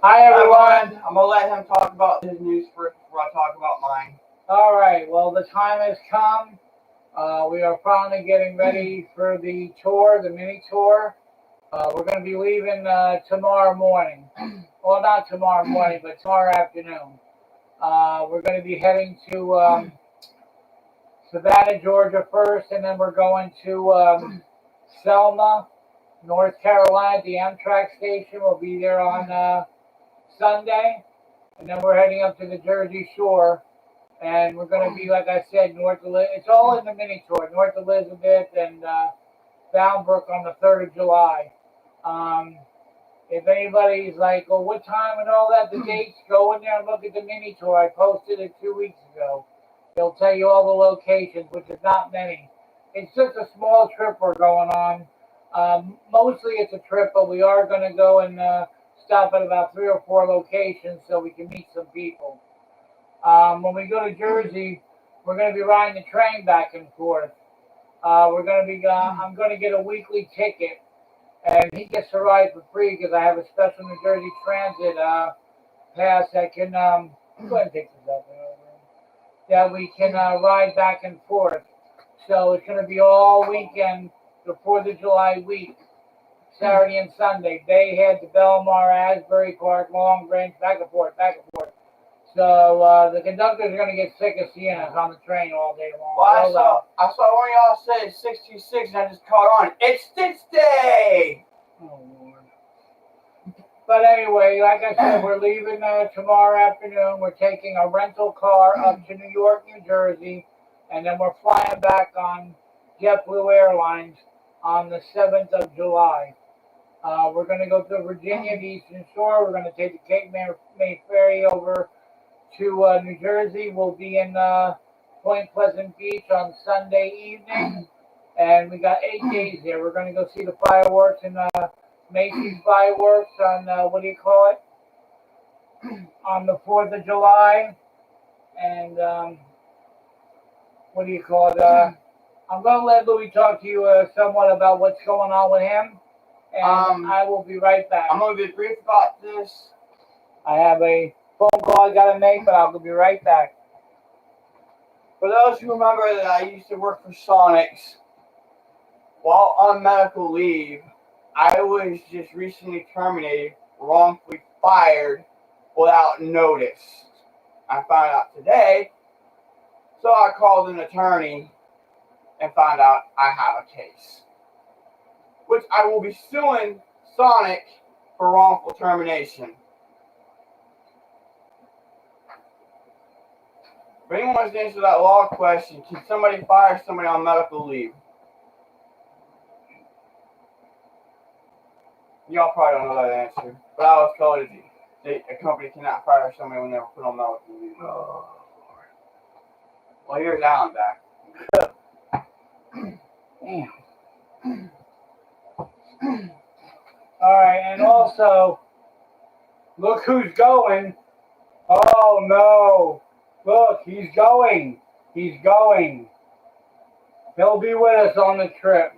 Hi everyone. I'm gonna let him talk about his news first before I talk about mine. All right. Well, the time has come. We are finally getting ready for the tour, the mini tour. We're going to be leaving tomorrow morning. Well, not tomorrow morning, but tomorrow afternoon. We're going to be heading to Savannah, Georgia first, and then we're going to Selma, North Carolina, the Amtrak station. We'll be there on Sunday, and then we're heading up to the Jersey Shore, and we're going to be, like I said, north of it's all in the mini tour, North Elizabeth and Boundbrook on the 3rd of July. If anybody's like, well, what time and all that, the dates, go in there and look at the mini tour. I posted it 2 weeks ago. They'll tell you all the locations, which is not many. It's just a small trip we're going on. Mostly it's a trip, but we are going to go and stop at about 3 or 4 locations so we can meet some people. When we go to Jersey, we're going to be riding the train back and forth. I'm going to get a weekly ticket, and he gets to ride for free because I have a special New Jersey Transit pass that can go ahead and take this up. That we can ride back and forth. So it's going to be all weekend, the 4th of July week, Saturday and Sunday. Bayhead to Belmar, Asbury Park, Long Branch, back and forth, back and forth. So the conductors are going to get sick of seeing us on the train all day long. Well, I saw one of y'all say 66, and I just caught on. It's Stitch Day! Oh, Lord. But anyway, like I said, we're leaving tomorrow afternoon. We're taking a rental car up to New York, New Jersey, and then we're flying back on JetBlue Airlines on the 7th of July. We're going to go to Virginia, the Eastern Shore. We're going to take the Cape May Ferry over to New Jersey. We'll be in Point Pleasant Beach on Sunday evening, and we got 8 days there. We're going to go see the fireworks in Macy's fireworks on what do you call it? On the 4th of July, and what do you call it? I'm going to let Louis talk to you somewhat about what's going on with him, and I will be right back. I'm going to be brief about this. I have a phone call I got to make, but I'll be right back. For those who remember that I used to work for Sonics, while on medical leave, I was just recently terminated, wrongfully fired, without notice. I found out today, so I called an attorney and found out I have a case, which I will be suing Sonic for wrongful termination. If anyone wants to answer that law question, can somebody fire somebody on medical leave? Y'all probably don't know that answer, but I was told that a company cannot fire somebody when they're put on medical leave. Oh, Lord. Well, here's Alan back. Damn. All right, and also, look who's going. Oh, no. Look, he's going. He's going. He'll be with us on the trip.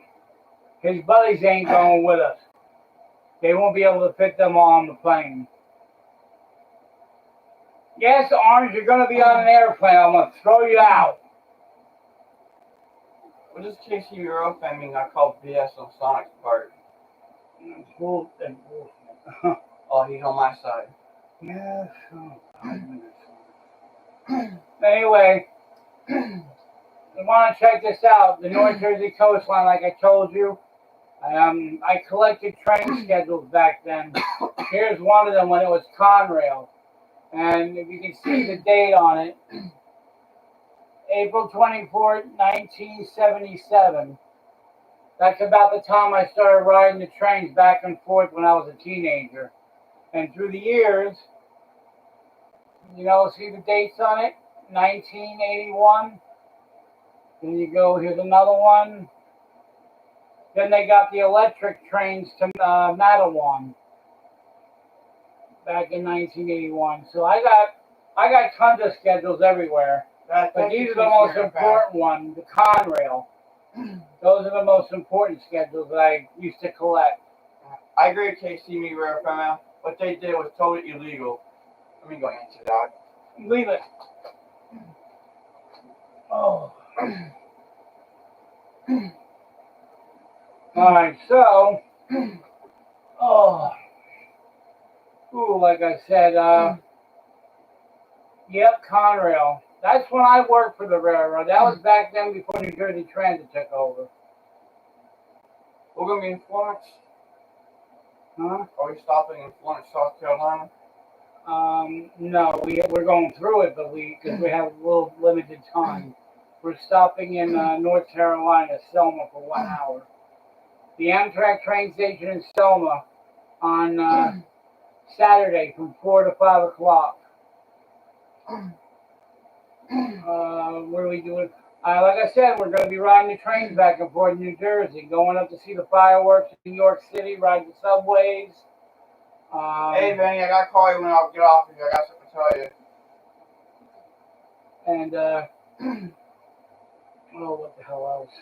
His buddies ain't going with us. They won't be able to fit them all on the plane. Yes, Orange, you're going to be on an airplane. I'm going to throw you out. Well, just in case you were up, I mean, I called BS on Sonic's part. Bull. Oh, he's on my side. Yes. Anyway, you want to check this out. The North Jersey coastline, like I told you. I collected train schedules back then. Here's one of them when it was Conrail. And if you can see the date on it, April 24th, 1977. That's about the time I started riding the trains back and forth when I was a teenager. And through the years, see the dates on it? 1981. Then you go, here's another one. Then they got the electric trains to Mattawan back in 1981. So I got tons of schedules everywhere. But these are the most important ones, the Conrail. Those are the most important schedules that I used to collect. I agree with KC, me, where from out. what they did was totally illegal. Let me go answer that. Leave it. Oh. Alright, so, like I said, yep, Conrail. That's when I worked for the railroad. That was back then before New Jersey Transit took over. We're going to be in Florence. Huh? Are we stopping in Florence, South Carolina? No, we're going through it, but because we have a little limited time. We're stopping in North Carolina, Selma, for 1 hour. The Amtrak train station in Selma on Saturday from 4 to 5 o'clock. What are we doing? Like I said, we're going to be riding the trains back and forth in New Jersey, going up to see the fireworks in New York City, ride the subways. Hey, Benny, I got to call you when I get off of you. I got something to tell you. And, what the hell else?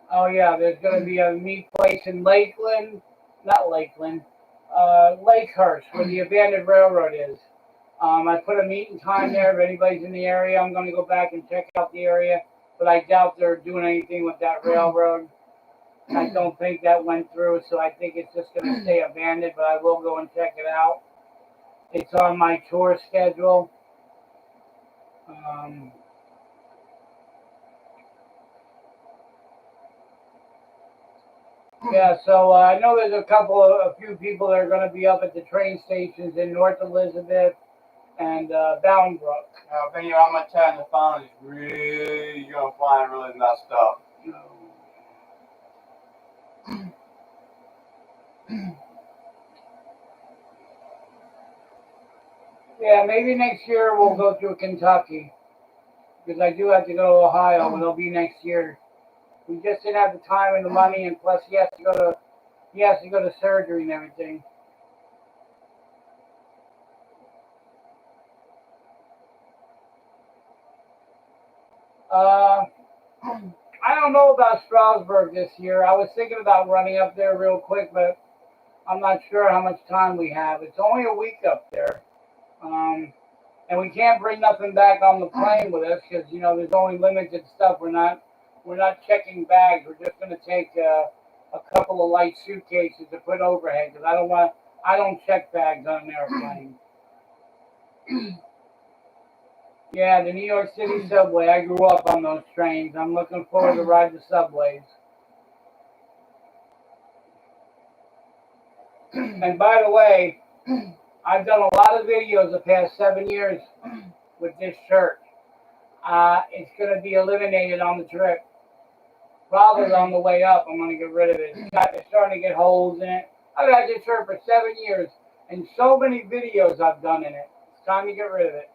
Oh, yeah, there's going to be a meat place in Lakehurst, where the abandoned railroad is. I put a meeting time there. If anybody's in the area, I'm going to go back and check out the area. But I doubt they're doing anything with that railroad. I don't think that went through, so I think it's just going to stay abandoned, but I will go and check it out. It's on my tour schedule. Yeah, so I know there's a few people that are going to be up at the train stations in North Elizabeth and Boundbrook. Now, Benny, I'm going to tell you, the phone is really, you're going to find really messed up. Yeah, maybe next year we'll go to Kentucky, because I do have to go to Ohio, and it'll be next year. We just didn't have the time and the money, and plus he has to go to surgery and everything. I don't know about Strasbourg this year. I was thinking about running up there real quick, but I'm not sure how much time we have. It's only a week up there. And we can't bring nothing back on the plane with us because, there's only limited stuff. We're not checking bags. We're just going to take a couple of light suitcases to put overhead because I don't check bags on an airplane. Yeah, the New York City subway. I grew up on those trains. I'm looking forward to ride the subways. And by the way, I've done a lot of videos the past 7 years with this shirt. It's going to be eliminated on the trip. Probably on the way up, I'm going to get rid of it. It's starting to get holes in it. I've had this shirt for 7 years, and so many videos I've done in it. It's time to get rid of it.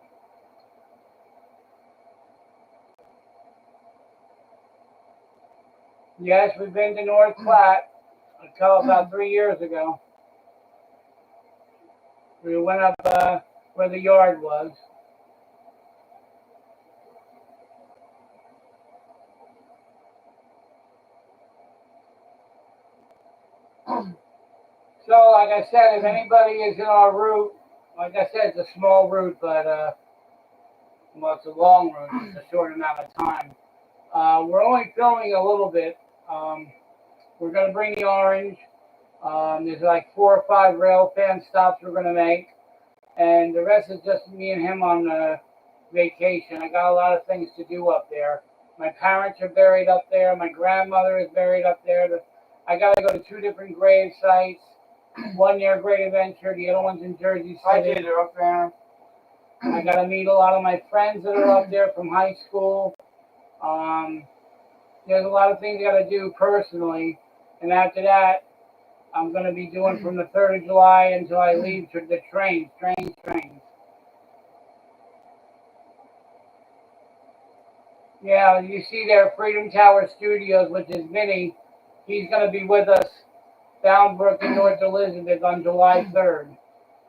Yes, we've been to North Platte until about 3 years ago. We went up where the yard was. So, like I said, if anybody is in our route, like I said, it's a small route, but it's a long route. It's a short amount of time. We're only filming a little bit. We're going to bring the orange. There's like 4 or 5 rail fan stops we're going to make. And the rest is just me and him on vacation. I got a lot of things to do up there. My parents are buried up there. My grandmother is buried up there. I got to go to 2 different grave sites. One near Great Adventure, the other one's in Jersey City. They're up there. I got to meet a lot of my friends that are up there from high school. There's a lot of things I got to do personally. And after that, I'm going to be doing from the 3rd of July until I leave to the trains. Yeah, you see there, Freedom Tower Studios, which is Vinny. He's going to be with us, Boundbrook and North Elizabeth on July 3rd.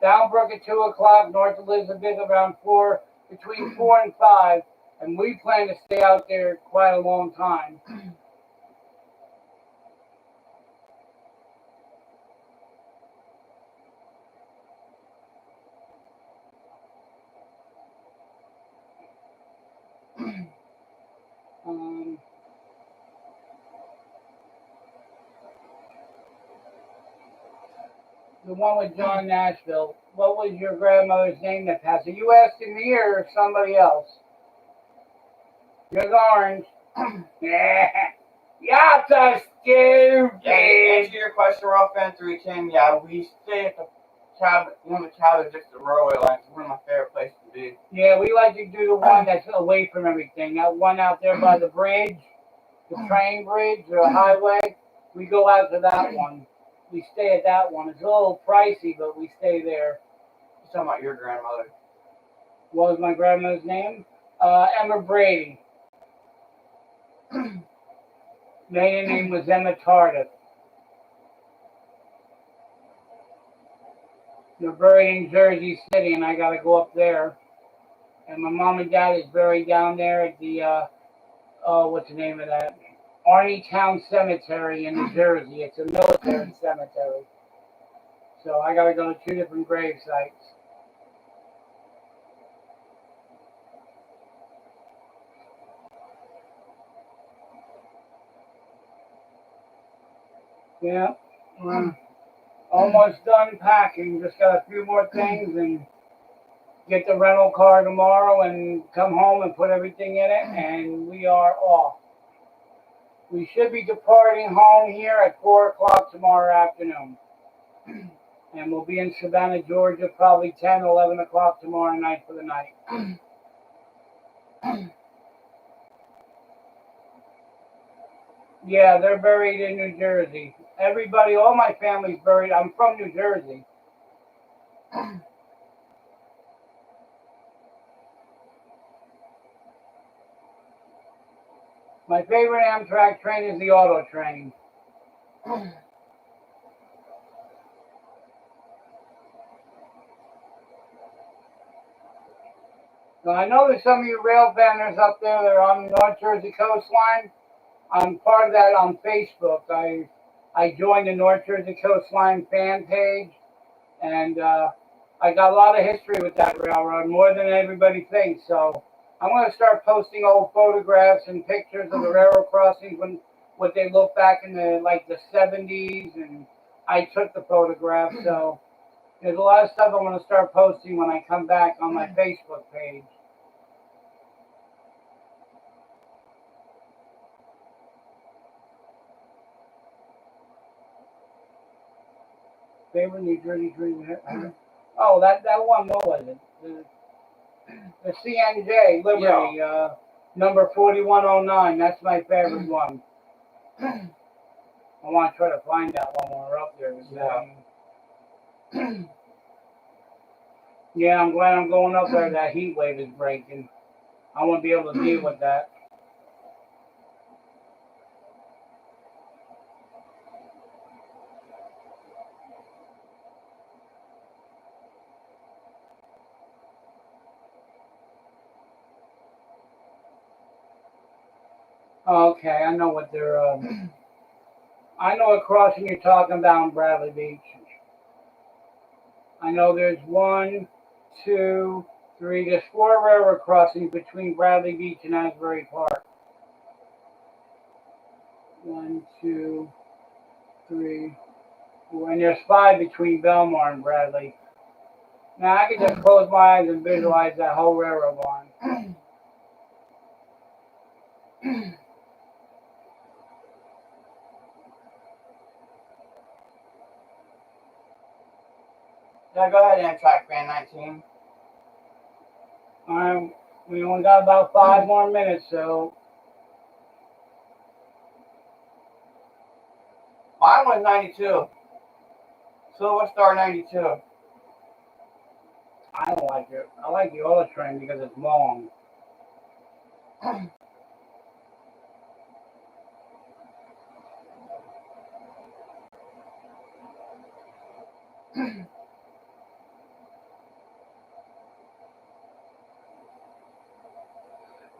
Boundbrook at 2 o'clock, North Elizabeth around between 4 and 5. And we plan to stay out there quite a long time. The one with John Nashville. What was your grandmother's name that passed? Are you asking me or somebody else? You're orange. Yeah. Y'all so stupid. Yeah, to answer your question, Rough Fan 310, yeah, we stay at the cabin, one of the cabins next to the railway line. It's one of my favorite places to be. Yeah, we like to do the one that's away from everything. That one out there by the bridge, the train bridge or highway. We go out to that one. We stay at that one. It's a little pricey, but we stay there. You're talking about your grandmother. What was my grandmother's name? Emma Brady. Maiden name was Emma Tardif. They're buried in Jersey City, and I got to go up there. And my mom and dad is buried down there at the, what's the name of that? Arneytown Cemetery in New Jersey. It's a military cemetery. So I got to go to 2 different grave sites. Yeah. Almost done packing. Just got a few more things and get the rental car tomorrow and come home and put everything in it, and we are off. We should be departing home here at 4 o'clock tomorrow afternoon. And we'll be in Savannah, Georgia, probably 10, 11 o'clock tomorrow night for the night. Yeah, they're buried in New Jersey. Everybody, all my family's buried. I'm from New Jersey. My favorite Amtrak train is the auto train. So I know there's some of you rail banners up there that are on the North Jersey coastline. I'm part of that on Facebook. I joined the North Jersey Coastline fan page, and I got a lot of history with that railroad, more than everybody thinks. So I'm going to start posting old photographs and pictures of the railroad crossings when what they look back in the 70s, and I took the photographs. So there's a lot of stuff I'm going to start posting when I come back on my Facebook page. Favorite New Jersey dream. Oh, that one. What was it? The CNJ Liberty, number 4109. That's my favorite one. I want to try to find that one when we're up there. Yeah. Yeah, I'm glad I'm going up there. That heat wave is breaking. I won't be able to deal with that. Okay, I know what they're. I know what crossing you're talking about in Bradley Beach. I know there's 1, 2, 3. There's 4 railroad crossings between Bradley Beach and Asbury Park. 1, 2, 3, 4, and there's 5 between Belmar and Bradley. Now I can just close my eyes and visualize that whole railroad line. Yeah, go ahead, Amtrak Fan 19. We only got about 5 more minutes, so. Mine was 92. Silver Star 92. I don't like it. I like the auto train because it's long.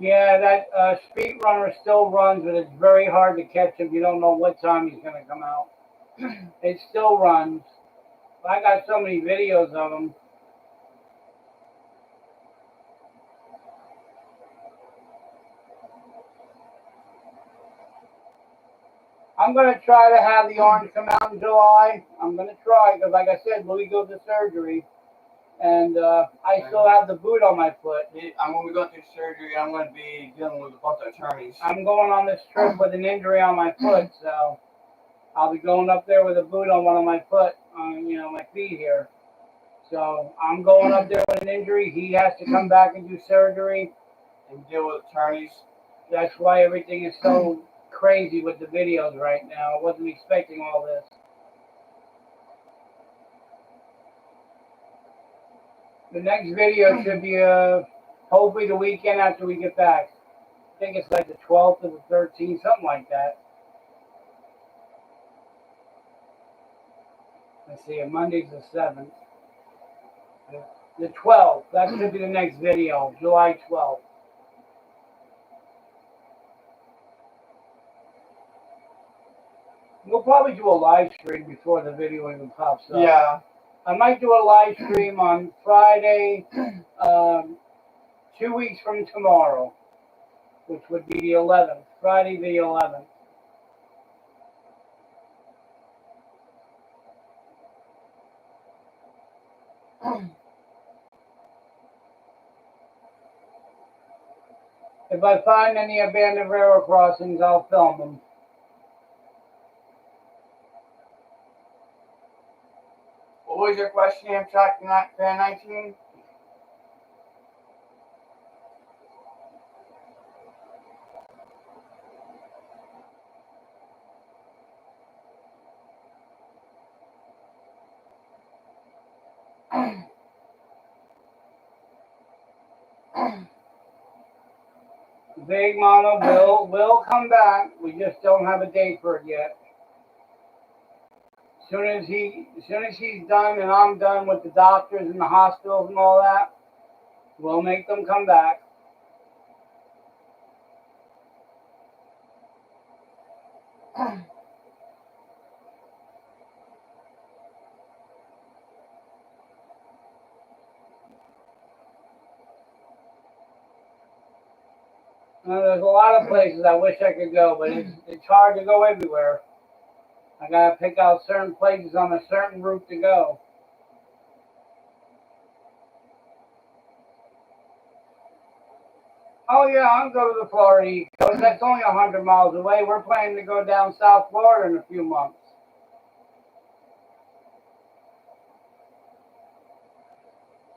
Yeah, that speed runner still runs, but it's very hard to catch him. You don't know what time he's going to come out. It still runs. I got so many videos of him. I'm going to try to have the orange come out in July. I'm going to try because, like I said, Louis goes to surgery. And I still have the boot on my foot. I'm going to be going through surgery. I'm going to be dealing with a bunch of attorneys. I'm going on this trip with an injury on my foot, so I'll be going up there with a boot on one of my foot, my feet here. So I'm going up there with an injury. He has to come back and do surgery and deal with attorneys. That's why everything is so crazy with the videos right now. I wasn't expecting all this. The next video should be hopefully the weekend after we get back. I think it's like the 12th or the 13th, something like that. Let's see, Monday's the 7th. The 12th, that should be the next video, July 12th. We'll probably do a live stream before the video even pops up. Yeah. I might do a live stream on Friday, 2 weeks from tomorrow, which would be the 11th, Friday the 11th. If I find any abandoned railroad crossings, I'll film them. What was your question, Amtrak Fan 19? Big Mono will come back. We just don't have a date for it yet. As soon as he's done and I'm done with the doctors and the hospitals and all that, we'll make them come back. There's a lot of places I wish I could go, but it's hard to go everywhere. I gotta pick out certain places on a certain route to go. Oh yeah, I'll go to the Florida East Coast. That's only 100 miles away. We're planning to go down South Florida in a few months.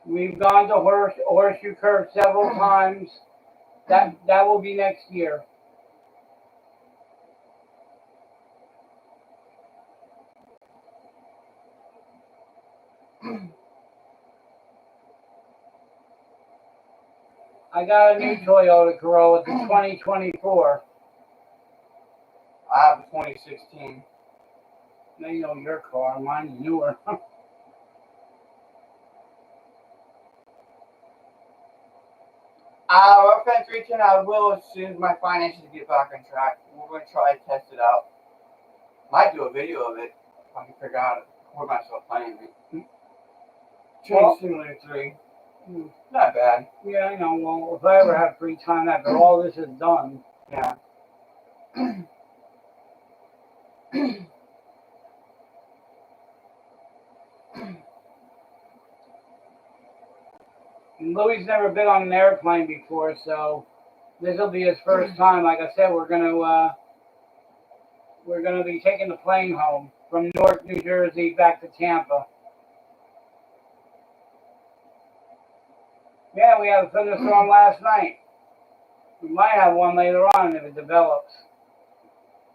We've gone to Horseshoe Curve several times. That will be next year. I got a new Toyota Corolla, it's a 2024. I have a 2016. Now you know your car, mine's newer. Our friends reaching out will as soon as my finances get back on track. We're going to try to test it out. Might do a video of it if I can figure out how to record myself playing it. Train Simulator 3. Not bad. Yeah, I know. Well, if I ever have free time after all this is done. Yeah. Louis never been on an airplane before, so this will be his first time. Like I said, we're gonna be taking the plane home from Newark, New Jersey, back to Tampa. Yeah, we had a thunderstorm last night. We might have one later on if it develops.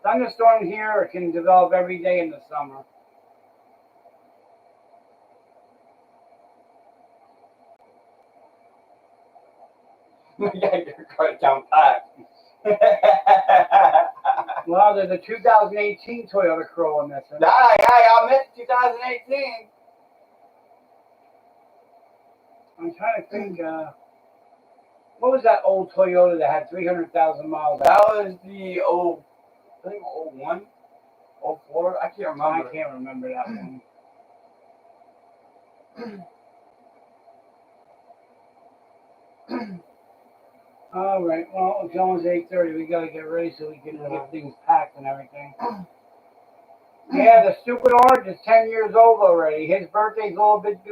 Thunderstorm here can develop every day in the summer. Yeah, you're quite down pat. Well, there's a 2018 Toyota Corolla missing. Yeah, I missed 2018. I'm trying to think, what was that old Toyota that had 300,000 miles? That was the old, I think 01, 04, I can't remember. I can't remember that one. All right, well, it's almost 8:30. We got to get ready so we can get things packed and everything. Yeah, the stupid orange is 10 years old already. His birthday's a little bit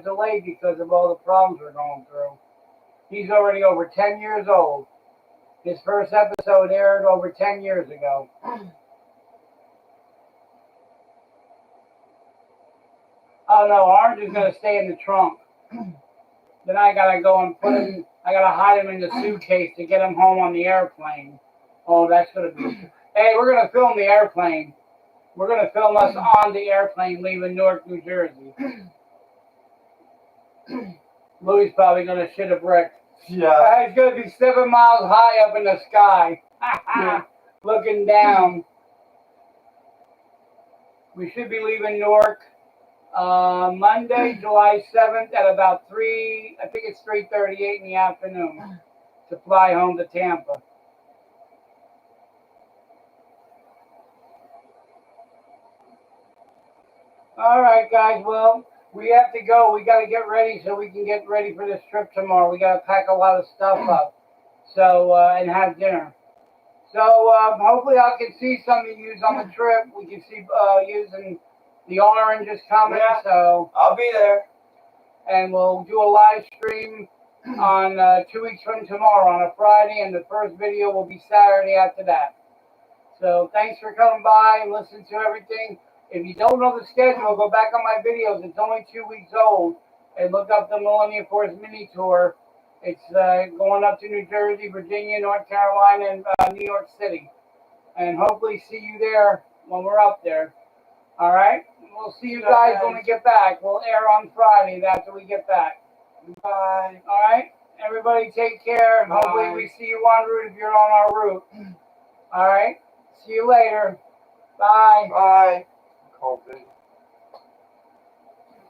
delayed because of all the problems we're going through. He's already over 10 years old. His first episode aired over 10 years ago. Oh no, Orange is gonna stay in the trunk. Then I gotta go and put him. I gotta hide him in the suitcase to get him home on the airplane. Oh, that's gonna be. Hey, we're gonna film the airplane. We're gonna film us on the airplane leaving Newark, New Jersey. Louis probably gonna shit a brick. Yeah. He's gonna be 7 miles high up in the sky, looking down. We should be leaving Newark Monday, July 7th at about 3. I think it's 3:38 in the afternoon to fly home to Tampa. All right, guys. Well, we have to go. We got to get ready so we can get ready for this trip tomorrow. We got to pack a lot of stuff up, so and have dinner. So hopefully I can see some of you on the trip. We can see using the orange is coming. Yeah. So I'll be there. And we'll do a live stream on 2 weeks from tomorrow on a Friday, and the first video will be Saturday after that. So thanks for coming by and listening to everything. If you don't know the schedule, go back on my videos. It's only 2 weeks old. And look up the Millenniumforce Mini Tour. It's going up to New Jersey, Virginia, North Carolina, and New York City. And hopefully see you there when we're up there. All right? We'll see you guys when we get back. We'll air on Friday after we get back. Bye. All right? Everybody take care. And hopefully we see you en route if you're on our route. All right? See you later. Bye. Bye. Colton.